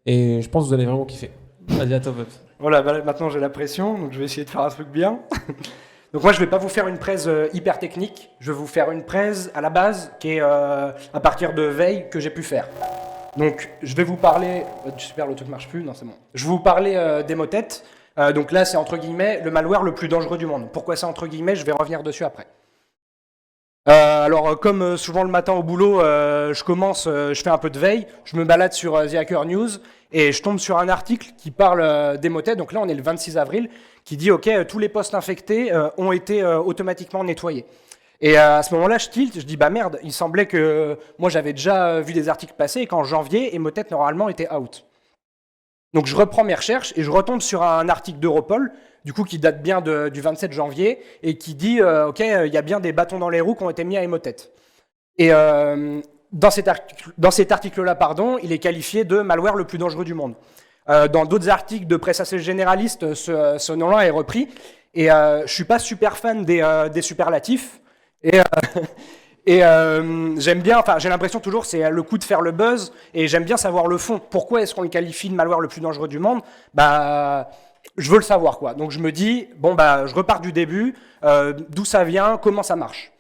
Et je pense que vous allez vraiment kiffer. Vas-y, à toi, Pops. Voilà, bah, maintenant j'ai la pression, donc je vais essayer de faire un truc bien. Donc moi je vais pas vous faire une presse hyper technique, je vais vous faire une presse à la base qui est à partir de veille que j'ai pu faire. Donc je vais vous parler, super le truc marche plus, non c'est bon. Je vais vous parler des motettes. Donc là c'est entre guillemets le malware le plus dangereux du monde. Pourquoi c'est entre guillemets, je vais revenir dessus après. Alors, comme souvent le matin au boulot, je fais un peu de veille, je me balade sur The Hacker News et je tombe sur un article qui parle des motets. Donc là, on est le 26 avril, qui dit OK, tous les postes infectés ont été automatiquement nettoyés. Et à ce moment-là, je tilte, je dis bah merde, il semblait que moi j'avais déjà vu des articles passer et qu'en janvier, Emotet normalement était out. Donc je reprends mes recherches et je retombe sur un article d'Europol, du coup qui date bien du 27 janvier, et qui dit ok, il y a bien des bâtons dans les roues qui ont été mis à Emotet. Et dans cet article-là, pardon, il est qualifié de malware le plus dangereux du monde. Dans d'autres articles de presse assez généraliste, ce nom-là est repris. Et je suis pas super fan des superlatifs. Et, j'aime bien, enfin j'ai l'impression toujours c'est le coup de faire le buzz et j'aime bien savoir le fond. Pourquoi est-ce qu'on le qualifie de malware le plus dangereux du monde? Bah je veux le savoir quoi. Donc je me dis bon bah je repars du début, d'où ça vient, comment ça marche.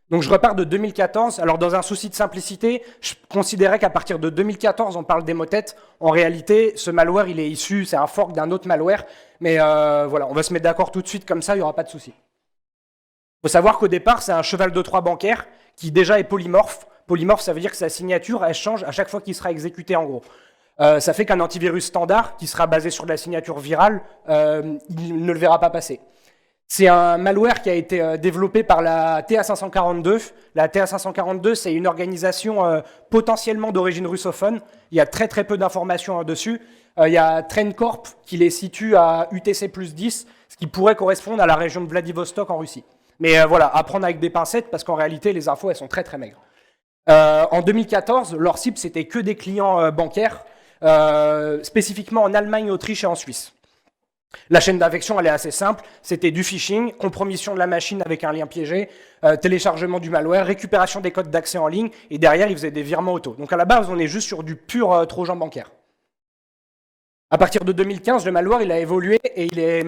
Donc je repars de 2014. Alors dans un souci de simplicité, je considérais qu'à partir de 2014 on parle d'Emotet. En réalité, ce malware il est issu, c'est un fork d'un autre malware. Mais voilà, on va se mettre d'accord tout de suite comme ça, il n'y aura pas de souci. Il faut savoir qu'au départ, c'est un cheval de Troie bancaire qui déjà est polymorphe. Polymorphe, ça veut dire que sa signature, elle change à chaque fois qu'il sera exécuté, en gros. Ça fait qu'un antivirus standard, qui sera basé sur de la signature virale, il ne le verra pas passer. C'est un malware qui a été développé par la TA542. La TA542, c'est une organisation potentiellement d'origine russophone. Il y a très très peu d'informations dessus. Il y a TrendCorp qui les situe à UTC plus 10, ce qui pourrait correspondre à la région de Vladivostok en Russie. Mais voilà, à prendre avec des pincettes parce qu'en réalité, les infos, elles sont très très maigres. En 2014, leur cible, c'était que des clients bancaires, spécifiquement en Allemagne, Autriche et en Suisse. La chaîne d'infection, elle est assez simple. C'était du phishing, compromission de la machine avec un lien piégé, téléchargement du malware, récupération des codes d'accès en ligne, et derrière, ils faisaient des virements auto. Donc à la base, on est juste sur du pur trojan bancaire. À partir de 2015, le malware, il a évolué et il est...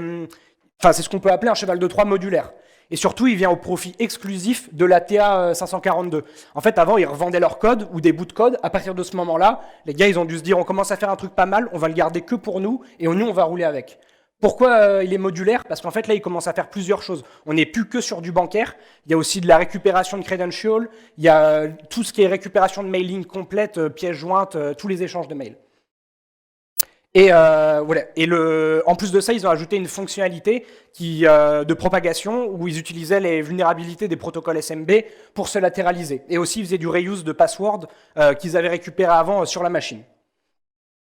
Enfin, c'est ce qu'on peut appeler un cheval de Troie modulaire. Et surtout, il vient au profit exclusif de la TA542. En fait, avant, ils revendaient leur code ou des bouts de code. À partir de ce moment-là, les gars, ils ont dû se dire, on commence à faire un truc pas mal, on va le garder que pour nous, et nous, on va rouler avec. Pourquoi il est modulaire? Parce qu'en fait, là, il commence à faire plusieurs choses. On n'est plus que sur du bancaire. Il y a aussi de la récupération de credentials. Il y a tout ce qui est récupération de mailing complète, pièces jointes, tous les échanges de mails. Et voilà. Et en plus de ça, ils ont ajouté une fonctionnalité de propagation où ils utilisaient les vulnérabilités des protocoles SMB pour se latéraliser. Et aussi, ils faisaient du reuse de passwords qu'ils avaient récupéré avant sur la machine.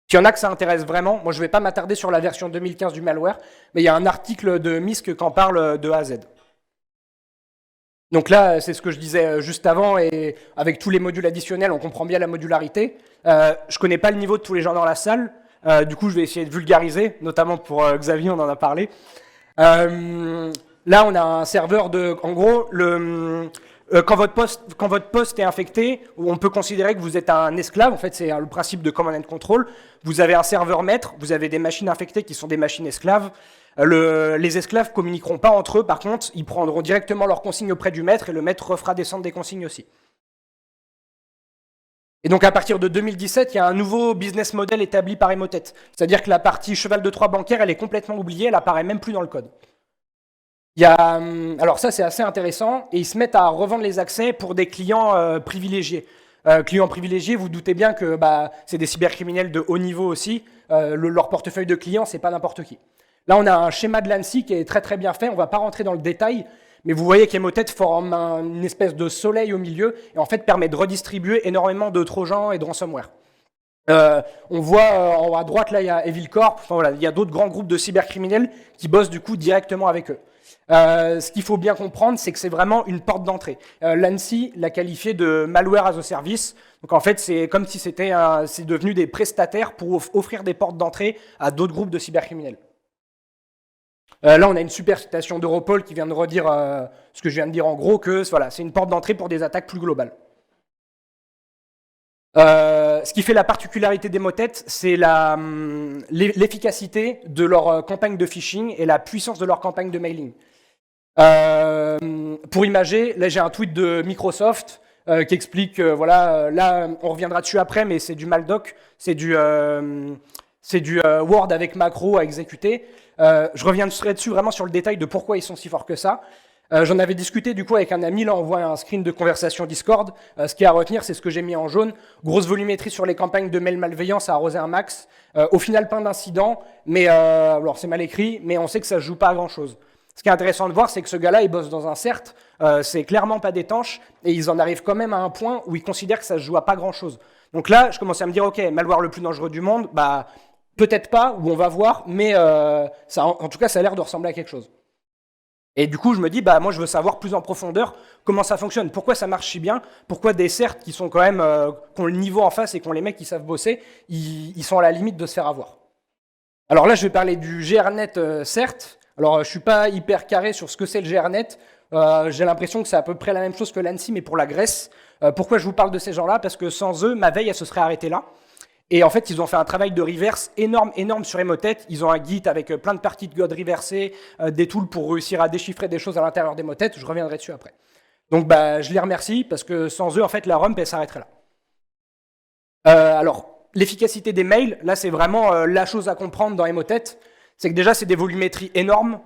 S'il y en a que ça intéresse vraiment, moi je ne vais pas m'attarder sur la version 2015 du malware, mais il y a un article de MISC qui en parle de A à Z. Donc là, c'est ce que je disais juste avant, et avec tous les modules additionnels, on comprend bien la modularité. Je ne connais pas le niveau de tous les gens dans la salle, du coup je vais essayer de vulgariser, notamment pour Xavier, on en a parlé. Là, on a un serveur de... En gros, quand votre poste est infecté, on peut considérer que vous êtes un esclave. En fait, c'est le principe de command and control. Vous avez un serveur maître, vous avez des machines infectées qui sont des machines esclaves. Les esclaves communiqueront pas entre eux. Par contre, ils prendront directement leurs consignes auprès du maître et le maître refera descendre des consignes aussi. Et donc, à partir de 2017, il y a un nouveau business model établi par Emotet. C'est-à-dire que la partie cheval de Troie bancaire, elle est complètement oubliée, elle apparaît même plus dans le code. Alors ça, c'est assez intéressant, et ils se mettent à revendre les accès pour des clients privilégiés. Clients privilégiés, vous doutez bien que c'est des cybercriminels de haut niveau aussi. Leur portefeuille de clients, c'est pas n'importe qui. Là, on a un schéma de l'ANSI qui est très très bien fait. On va pas rentrer dans le détail, mais vous voyez qu'Emotet forme une espèce de soleil au milieu et en fait permet de redistribuer énormément de trojans et de ransomware. On voit en haut à droite, là, il y a Evil Corp. Enfin, voilà, il y a d'autres grands groupes de cybercriminels qui bossent du coup directement avec eux. Ce qu'il faut bien comprendre, c'est que c'est vraiment une porte d'entrée. L'ANSI l'a qualifié de malware as a service. Donc en fait, c'est comme si c'est devenu des prestataires pour offrir des portes d'entrée à d'autres groupes de cybercriminels. Là, on a une super citation d'Europol qui vient de redire ce que je viens de dire en gros, que voilà, c'est une porte d'entrée pour des attaques plus globales. Ce qui fait la particularité des motets, c'est l'efficacité de leur campagne de phishing et la puissance de leur campagne de mailing. Pour imager, là j'ai un tweet de Microsoft qui explique, voilà, là on reviendra dessus après, mais c'est du Maldoc, c'est du Word avec macro à exécuter. Je reviendrai dessus vraiment sur le détail de pourquoi ils sont si forts que ça. J'en avais discuté du coup avec un ami, là on voit un screen de conversation Discord. Ce qui est à retenir, c'est ce que j'ai mis en jaune. Grosse volumétrie sur les campagnes de mail malveillants, ça a arrosé un max. Au final, pas d'incident, mais alors c'est mal écrit, mais on sait que ça ne joue pas à grand chose. Ce qui est intéressant de voir, c'est que ce gars-là, il bosse dans un CERT, c'est clairement pas d'étanche, et ils en arrivent quand même à un point où ils considèrent que ça se joue à pas grand-chose. Donc là, je commençais à me dire, ok, malware le plus dangereux du monde, bah peut-être pas, ou on va voir, mais ça, en tout cas, ça a l'air de ressembler à quelque chose. Et du coup, je me dis, bah moi, je veux savoir plus en profondeur comment ça fonctionne, pourquoi ça marche si bien, pourquoi des CERT qui sont quand même, qui ont le niveau en face et qui ont les mecs qui savent bosser, ils sont à la limite de se faire avoir. Alors là, je vais parler du GRNet CERT. Alors, je suis pas hyper carré sur ce que c'est le GRNet. J'ai l'impression que c'est à peu près la même chose que l'ANSI, mais pour la Grèce. Pourquoi je vous parle de ces gens-là? Parce que sans eux, ma veille, elle se serait arrêtée là. Et en fait, ils ont fait un travail de reverse énorme sur Emotet. Ils ont un Git avec plein de parties de code reversées, des tools pour réussir à déchiffrer des choses à l'intérieur d'Emotet. Je reviendrai dessus après. Donc, bah, je les remercie parce que sans eux, en fait, la rump, elle s'arrêterait là. Alors, l'efficacité des mails, là, c'est vraiment la chose à comprendre dans Emotet. C'est que déjà, c'est des volumétries énormes.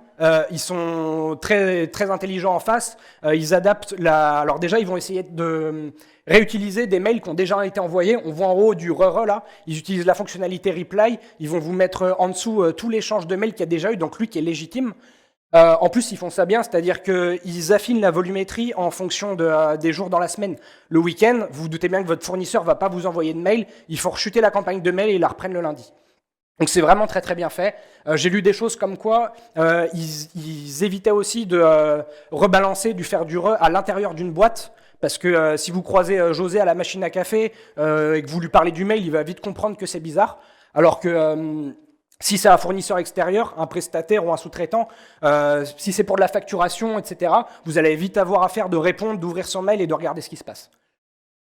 Ils sont très intelligents en face. Ils adaptent alors déjà, ils vont essayer de réutiliser des mails qui ont déjà été envoyés. On voit en haut du RE là. Ils utilisent la fonctionnalité reply. Ils vont vous mettre en dessous tout l'échange de mails qu'il y a déjà eu, donc lui qui est légitime. En plus, ils font ça bien, c'est-à-dire qu'ils affinent la volumétrie en fonction des jours dans la semaine. Le week-end, vous vous doutez bien que votre fournisseur ne va pas vous envoyer de mail. Il faut rechuter la campagne de mail et ils la reprennent le lundi. Donc c'est vraiment très bien fait. J'ai lu des choses comme quoi ils évitaient aussi de rebalancer, du faire du à l'intérieur d'une boîte, parce que si vous croisez José à la machine à café et que vous lui parlez du mail, il va vite comprendre que c'est bizarre. Alors que si c'est un fournisseur extérieur, un prestataire ou un sous-traitant, si c'est pour de la facturation, etc., vous allez vite avoir affaire de répondre, d'ouvrir son mail et de regarder ce qui se passe.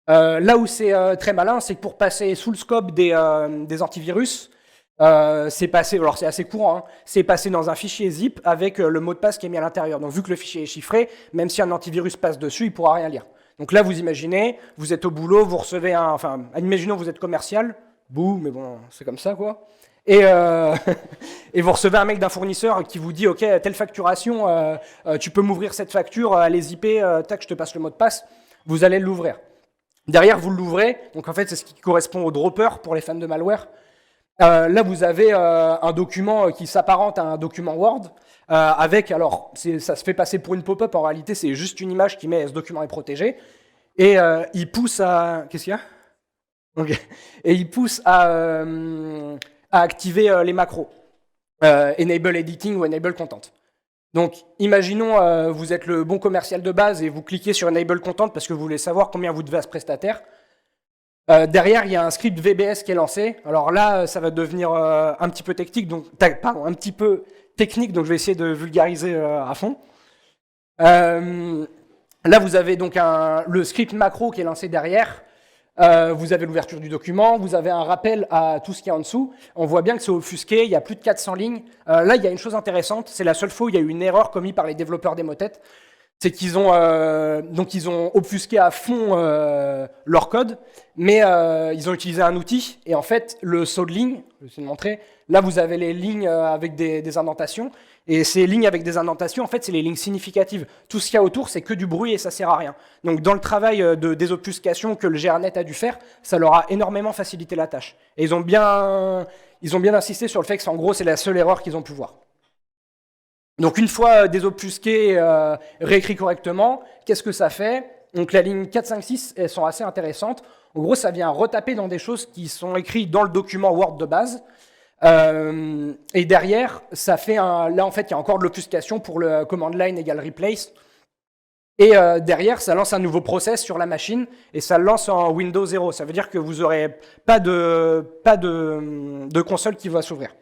Là où c'est très malin, c'est que pour passer sous le scope des antivirus, c'est passé, alors c'est assez courant, hein, c'est passé dans un fichier zip avec le mot de passe qui est mis à l'intérieur. Donc vu que le fichier est chiffré, même si un antivirus passe dessus, il ne pourra rien lire. Donc là, vous imaginez, vous êtes au boulot, vous recevez imaginons vous êtes commercial, bouh, mais bon, c'est comme ça quoi. Et, et vous recevez un mail d'un fournisseur qui vous dit, ok, telle facturation, tu peux m'ouvrir cette facture, allez zipper, tac, je te passe le mot de passe, vous allez l'ouvrir. Derrière, vous l'ouvrez, donc en fait, c'est ce qui correspond au dropper pour les fans de malware. Là, vous avez un document qui s'apparente à un document Word avec, alors, ça se fait passer pour une pop-up, en réalité, c'est juste une image qui met « ce document est protégé ». Et il pousse à... Qu'est-ce qu'il y a? Okay. Et il pousse à activer les macros. Enable Editing ou Enable Content. Donc, imaginons, vous êtes le bon commercial de base et vous cliquez sur Enable Content parce que vous voulez savoir combien vous devez à ce prestataire. Derrière, il y a un script VBS qui est lancé. Alors là, ça va devenir un petit peu technique, donc je vais essayer de vulgariser à fond. Là, vous avez donc le script macro qui est lancé derrière. Vous avez l'ouverture du document, vous avez un rappel à tout ce qui est en dessous. On voit bien que c'est offusqué, il y a plus de 400 lignes. Là, il y a une chose intéressante, c'est la seule fois où il y a eu une erreur commise par les développeurs d'Emotet. C'est qu'ils ont obfusqué à fond leur code, mais ils ont utilisé un outil, et en fait, le saut de ligne, je vais essayer de montrer, là vous avez les lignes avec des indentations, et ces lignes avec des indentations, en fait, c'est les lignes significatives. Tout ce qu'il y a autour, c'est que du bruit et ça sert à rien. Donc dans le travail de désobfuscation que le GRNet a dû faire, ça leur a énormément facilité la tâche. Et ils ont bien insisté sur le fait que, en gros, c'est la seule erreur qu'ils ont pu voir. Donc une fois désobfusqué, réécrit correctement, qu'est-ce que ça fait? Donc la ligne 4, 5, 6, elles sont assez intéressantes. En gros, ça vient retaper dans des choses qui sont écrites dans le document Word de base. Et derrière, ça fait là en fait, il y a encore de l'obfuscation pour le command line égale replace. Et derrière, ça lance un nouveau process sur la machine et ça le lance en Windows 0. Ça veut dire que vous n'aurez pas de console qui va s'ouvrir.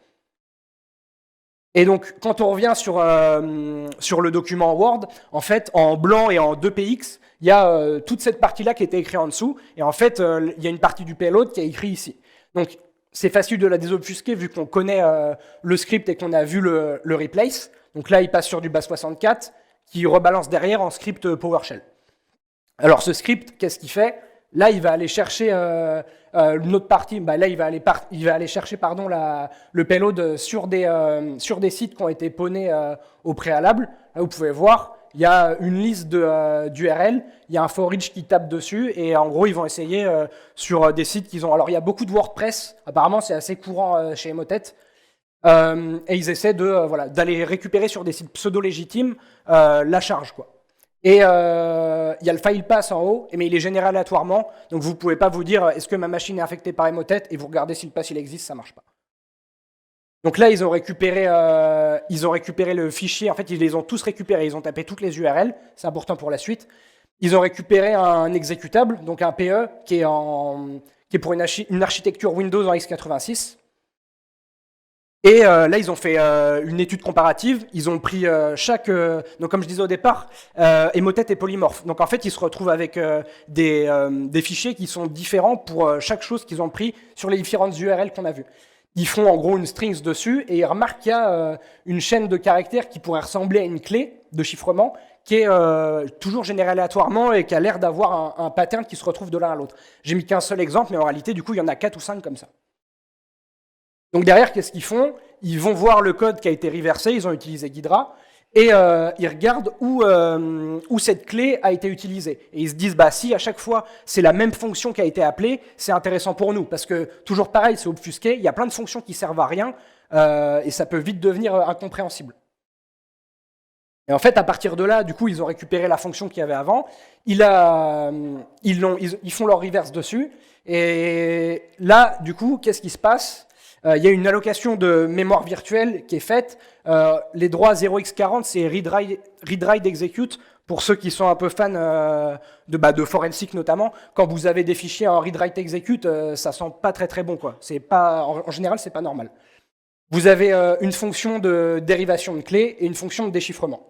Et donc, quand on revient sur le document Word, en fait, en blanc et en 2px, il y a toute cette partie-là qui était écrite en dessous. Et en fait, il y a une partie du payload qui est écrite ici. Donc, c'est facile de la désobfusquer vu qu'on connaît le script et qu'on a vu le replace. Donc là, il passe sur du base64 qui rebalance derrière en script PowerShell. Alors, ce script, qu'est-ce qu'il fait? Là, il va aller chercher une autre partie. Là, il va aller chercher le payload sur des sites qui ont été pwnés au préalable. Là, vous pouvez voir, il y a une liste d'URL, il y a un for each qui tape dessus, et en gros, ils vont essayer sur des sites qu'ils ont. Alors, il y a beaucoup de WordPress. Apparemment, c'est assez courant chez Emotet. Et ils essaient d'aller récupérer sur des sites pseudo-légitimes la charge, quoi. Et il y a le file pass en haut, mais il est généré aléatoirement, donc vous ne pouvez pas vous dire est-ce que ma machine est infectée par Emotet, et vous regardez si le pass il existe, ça ne marche pas. Donc là, ils ont récupéré le fichier, en fait, ils les ont tous récupérés, ils ont tapé toutes les URL, c'est important pour la suite. Ils ont récupéré un exécutable, donc un PE, qui est pour une architecture Windows en x86. Et là, ils ont fait une étude comparative. Ils ont pris donc, comme je disais au départ, Emotet est polymorphe. Donc, en fait, ils se retrouvent avec des fichiers qui sont différents pour chaque chose qu'ils ont pris sur les différentes URL qu'on a vues. Ils font en gros une strings dessus et ils remarquent qu'il y a une chaîne de caractères qui pourrait ressembler à une clé de chiffrement qui est toujours générée aléatoirement et qui a l'air d'avoir un pattern qui se retrouve de l'un à l'autre. J'ai mis qu'un seul exemple, mais en réalité, du coup, il y en a 4 ou 5 comme ça. Donc derrière, qu'est-ce qu'ils font? Ils vont voir le code qui a été reversé, ils ont utilisé Ghidra, et ils regardent où cette clé a été utilisée. Et ils se disent, si à chaque fois c'est la même fonction qui a été appelée, c'est intéressant pour nous, parce que toujours pareil, c'est obfusqué, il y a plein de fonctions qui servent à rien, et ça peut vite devenir incompréhensible. Et en fait, à partir de là, du coup, ils ont récupéré la fonction qu'il y avait avant, ils font leur reverse dessus, et là, du coup, qu'est-ce qui se passe? Il y a une allocation de mémoire virtuelle qui est faite. Les droits 0x40, c'est read-write execute. Pour ceux qui sont un peu fans de forensic notamment, quand vous avez des fichiers en read-write execute, ça sent pas très très bon, quoi. En général, c'est pas normal. Vous avez une fonction de dérivation de clé et une fonction de déchiffrement.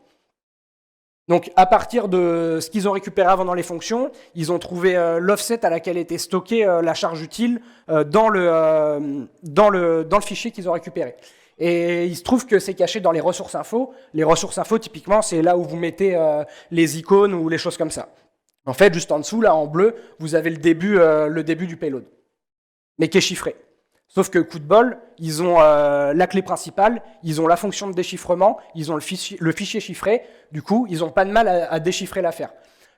Donc, à partir de ce qu'ils ont récupéré avant dans les fonctions, ils ont trouvé l'offset à laquelle était stockée la charge utile dans le fichier qu'ils ont récupéré. Et il se trouve que c'est caché dans les ressources info. Les ressources info, typiquement, c'est là où vous mettez les icônes ou les choses comme ça. En fait, juste en dessous, là, en bleu, vous avez le début du payload, mais qui est chiffré. Sauf que, coup de bol, ils ont la clé principale, ils ont la fonction de déchiffrement, ils ont le fichier chiffré. Du coup, ils n'ont pas de mal à déchiffrer l'affaire.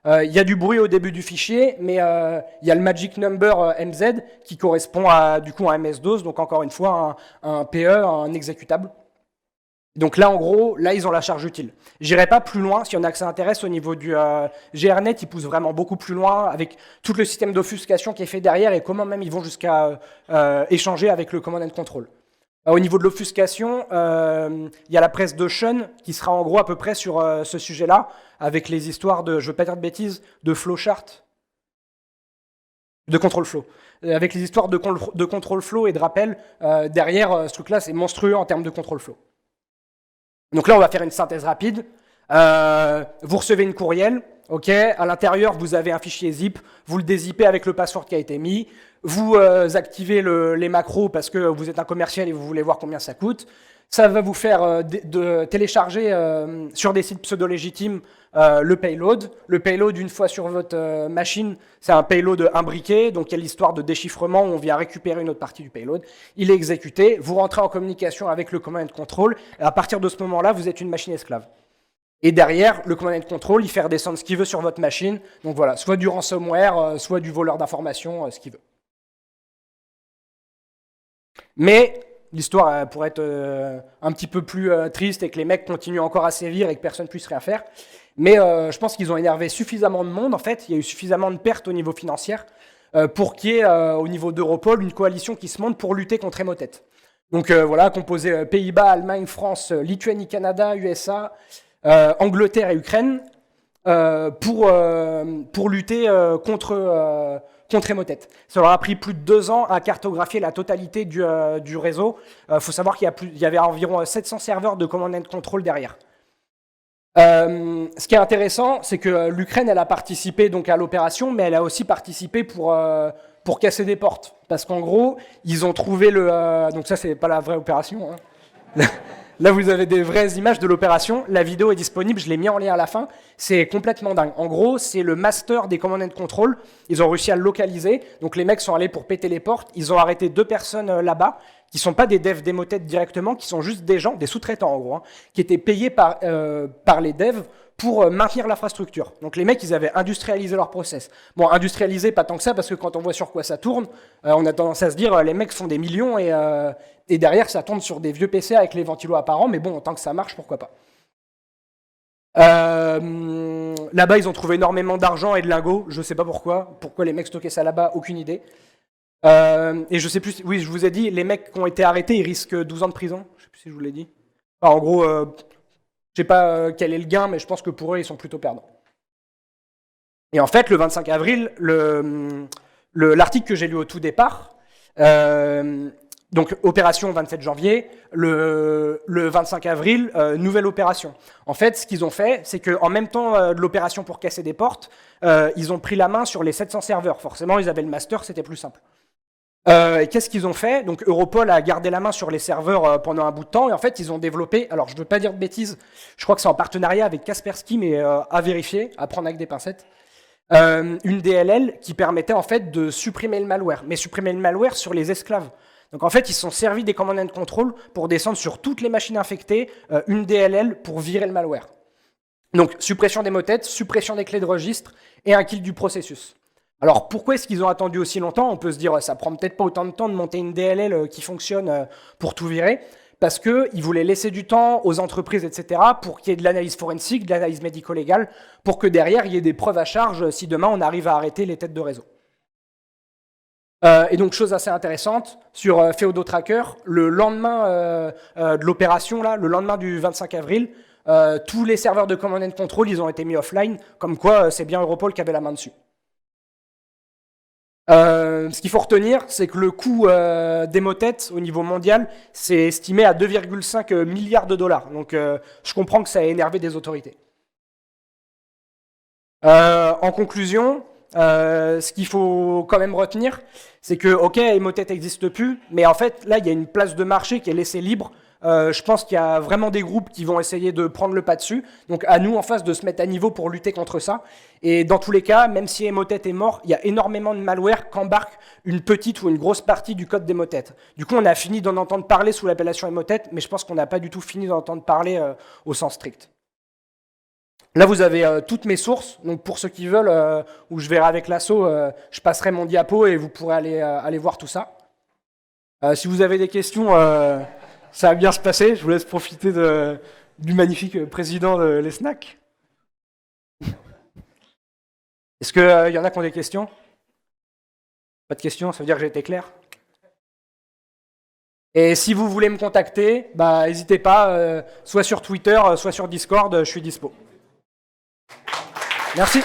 Il y a du bruit au début du fichier, mais il y a le magic number MZ qui correspond à un MS-DOS, donc encore une fois, un PE, un exécutable. Donc là, en gros, ils ont la charge utile. J'irai pas plus loin, s'il y en a que ça intéresse, au niveau du GRNet, ils poussent vraiment beaucoup plus loin, avec tout le système d'offuscation qui est fait derrière, et comment même ils vont jusqu'à échanger avec le command and control. Au niveau de l'offuscation, il y a la presse de Sean, qui sera en gros à peu près sur ce sujet-là, avec les histoires de, je veux pas dire de bêtises, de flowchart, de control flow. Avec les histoires de control flow et de rappel, derrière, ce truc-là, c'est monstrueux en termes de control flow. Donc là, on va faire une synthèse rapide. Vous recevez une courriel, ok. À l'intérieur, vous avez un fichier zip. Vous le dézippez avec le password qui a été mis. Vous activez les macros parce que vous êtes un commercial et vous voulez voir combien ça coûte. Ça va vous faire de télécharger sur des sites pseudo-légitimes le payload. Le payload, une fois sur votre machine, c'est un payload imbriqué. Donc, il y a l'histoire de déchiffrement où on vient récupérer une autre partie du payload. Il est exécuté. Vous rentrez en communication avec le command and control. Et à partir de ce moment-là, vous êtes une machine esclave. Et derrière, le command and control, il fait redescendre ce qu'il veut sur votre machine. Donc voilà, soit du ransomware, soit du voleur d'informations, ce qu'il veut. Mais l'histoire pourrait être un petit peu plus triste et que les mecs continuent encore à sévir et que personne ne puisse rien faire. Mais je pense qu'ils ont énervé suffisamment de monde, en fait. Il y a eu suffisamment de pertes au niveau financier pour qu'il y ait, au niveau d'Europol, une coalition qui se monte pour lutter contre Emotet. Donc voilà, composé Pays-Bas, Allemagne, France, Lituanie, Canada, USA, Angleterre et Ukraine, pour lutter contre contre Emotet. Ça leur a pris plus de 2 ans à cartographier la totalité du réseau. Faut savoir qu'il y avait environ 700 serveurs de command and control derrière. Ce qui est intéressant, c'est que l'Ukraine, elle a participé donc à l'opération, mais elle a aussi participé pour casser des portes. Parce qu'en gros, ils ont trouvé donc ça, c'est pas la vraie opération. Hein. Là, vous avez des vraies images de l'opération. La vidéo est disponible, je l'ai mis en lien à la fin. C'est complètement dingue. En gros, c'est le master des command and control. Ils ont réussi à le localiser. Donc les mecs sont allés pour péter les portes. Ils ont arrêté 2 personnes là-bas, qui sont pas des devs d'Emotet directement, qui sont juste des gens, des sous-traitants en gros, hein, qui étaient payés par les devs pour maintenir l'infrastructure. Donc les mecs, ils avaient industrialisé leur process. Bon, industrialisé, pas tant que ça, parce que quand on voit sur quoi ça tourne, on a tendance à se dire, les mecs font des millions et derrière, ça tourne sur des vieux PC avec les ventilos apparents, mais bon, tant que ça marche, pourquoi pas. Là-bas, ils ont trouvé énormément d'argent et de lingots, je sais pas pourquoi les mecs stockaient ça là-bas, aucune idée. Et je sais plus, oui, je vous ai dit, les mecs qui ont été arrêtés, ils risquent 12 ans de prison, je sais plus si je vous l'ai dit. Enfin, en gros, je sais pas quel est le gain, mais je pense que pour eux, ils sont plutôt perdants. Et en fait, le 25 avril, l'article que j'ai lu au tout départ, donc opération 27 janvier, le 25 avril, nouvelle opération. En fait, ce qu'ils ont fait, c'est qu'en même temps de l'opération pour casser des portes, ils ont pris la main sur les 700 serveurs. Forcément, ils avaient le master, c'était plus simple. Et qu'est-ce qu'ils ont fait? Donc Europol a gardé la main sur les serveurs pendant un bout de temps, et en fait, ils ont développé, alors je ne veux pas dire de bêtises, je crois que c'est en partenariat avec Kaspersky, mais à vérifier, à prendre avec des pincettes, une DLL qui permettait en fait de supprimer le malware, mais supprimer le malware sur les esclaves. Donc en fait, ils se sont servis des command and control pour descendre sur toutes les machines infectées, une DLL pour virer le malware. Donc suppression des mots-têtes, suppression des clés de registre et un kill du processus. Alors pourquoi est-ce qu'ils ont attendu aussi longtemps? On peut se dire, ça prend peut-être pas autant de temps de monter une DLL qui fonctionne pour tout virer, parce qu'ils voulaient laisser du temps aux entreprises, etc., pour qu'il y ait de l'analyse forensique, de l'analyse médico-légale, pour que derrière, il y ait des preuves à charge si demain on arrive à arrêter les têtes de réseau. Et donc, chose assez intéressante, sur Feodo-Tracker, le lendemain de l'opération, le lendemain du 25 avril, tous les serveurs de command and control, ils ont été mis offline, comme quoi c'est bien Europol qui avait la main dessus. Ce qu'il faut retenir, c'est que le coût d'Emotet au niveau mondial, c'est estimé à 2,5 milliards de dollars. Donc, je comprends que ça a énervé des autorités. En conclusion, ce qu'il faut quand même retenir, c'est que, ok, Emotet n'existe plus, mais en fait, là, il y a une place de marché qui est laissée libre. Je pense qu'il y a vraiment des groupes qui vont essayer de prendre le pas dessus. Donc à nous en face de se mettre à niveau pour lutter contre ça. Et dans tous les cas, même si Emotet est mort, il y a énormément de malware qu'embarque une petite ou une grosse partie du code d'Emotet. Du coup, on a fini d'en entendre parler sous l'appellation Emotet, mais je pense qu'on n'a pas du tout fini d'en entendre parler au sens strict. Là, vous avez toutes mes sources. Donc pour ceux qui veulent, ou je verrai avec l'assaut, je passerai mon diapo et vous pourrez aller voir tout ça. Si vous avez des questions... ça va bien se passer, je vous laisse profiter du magnifique président de l'ESNAC. Est-ce qu'il y en a qui ont des questions? Pas de questions, ça veut dire que j'ai été clair. Et si vous voulez me contacter, n'hésitez pas, soit sur Twitter, soit sur Discord, je suis dispo. Merci.